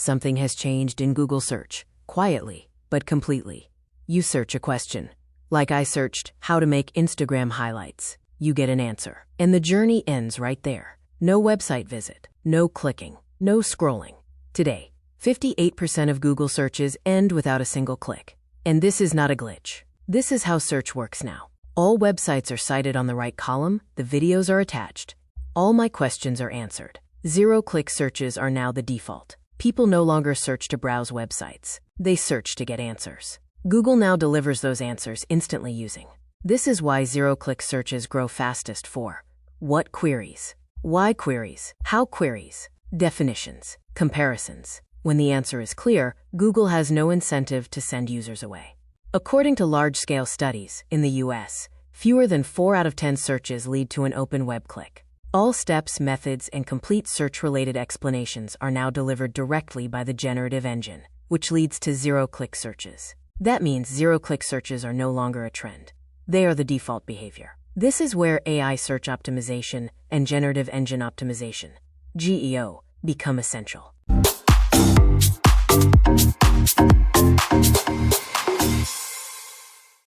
Something has changed in Google search, quietly, but completely. You search a question. Like I searched, how to make Instagram highlights. You get an answer. And the journey ends right there. No website visit, no clicking, no scrolling. Today, 58% of Google searches end without a single click. And this is not a glitch. This is how search works now. All websites are cited on the right column, the videos are attached. All my questions are answered. Zero-click searches are now the default. People no longer search to browse websites. They search to get answers. Google now delivers those answers instantly using. This is why zero-click searches grow fastest for what queries, why queries, how queries, definitions, comparisons. When the answer is clear, Google has no incentive to send users away. According to large-scale studies, in the US, fewer than 4 out of 10 searches lead to an open web click. All steps, methods, and complete search-related explanations are now delivered directly by the generative engine, which leads to zero-click searches. That means zero-click searches are no longer a trend. They are the default behavior. This is where AI search optimization and generative engine optimization, GEO, become essential.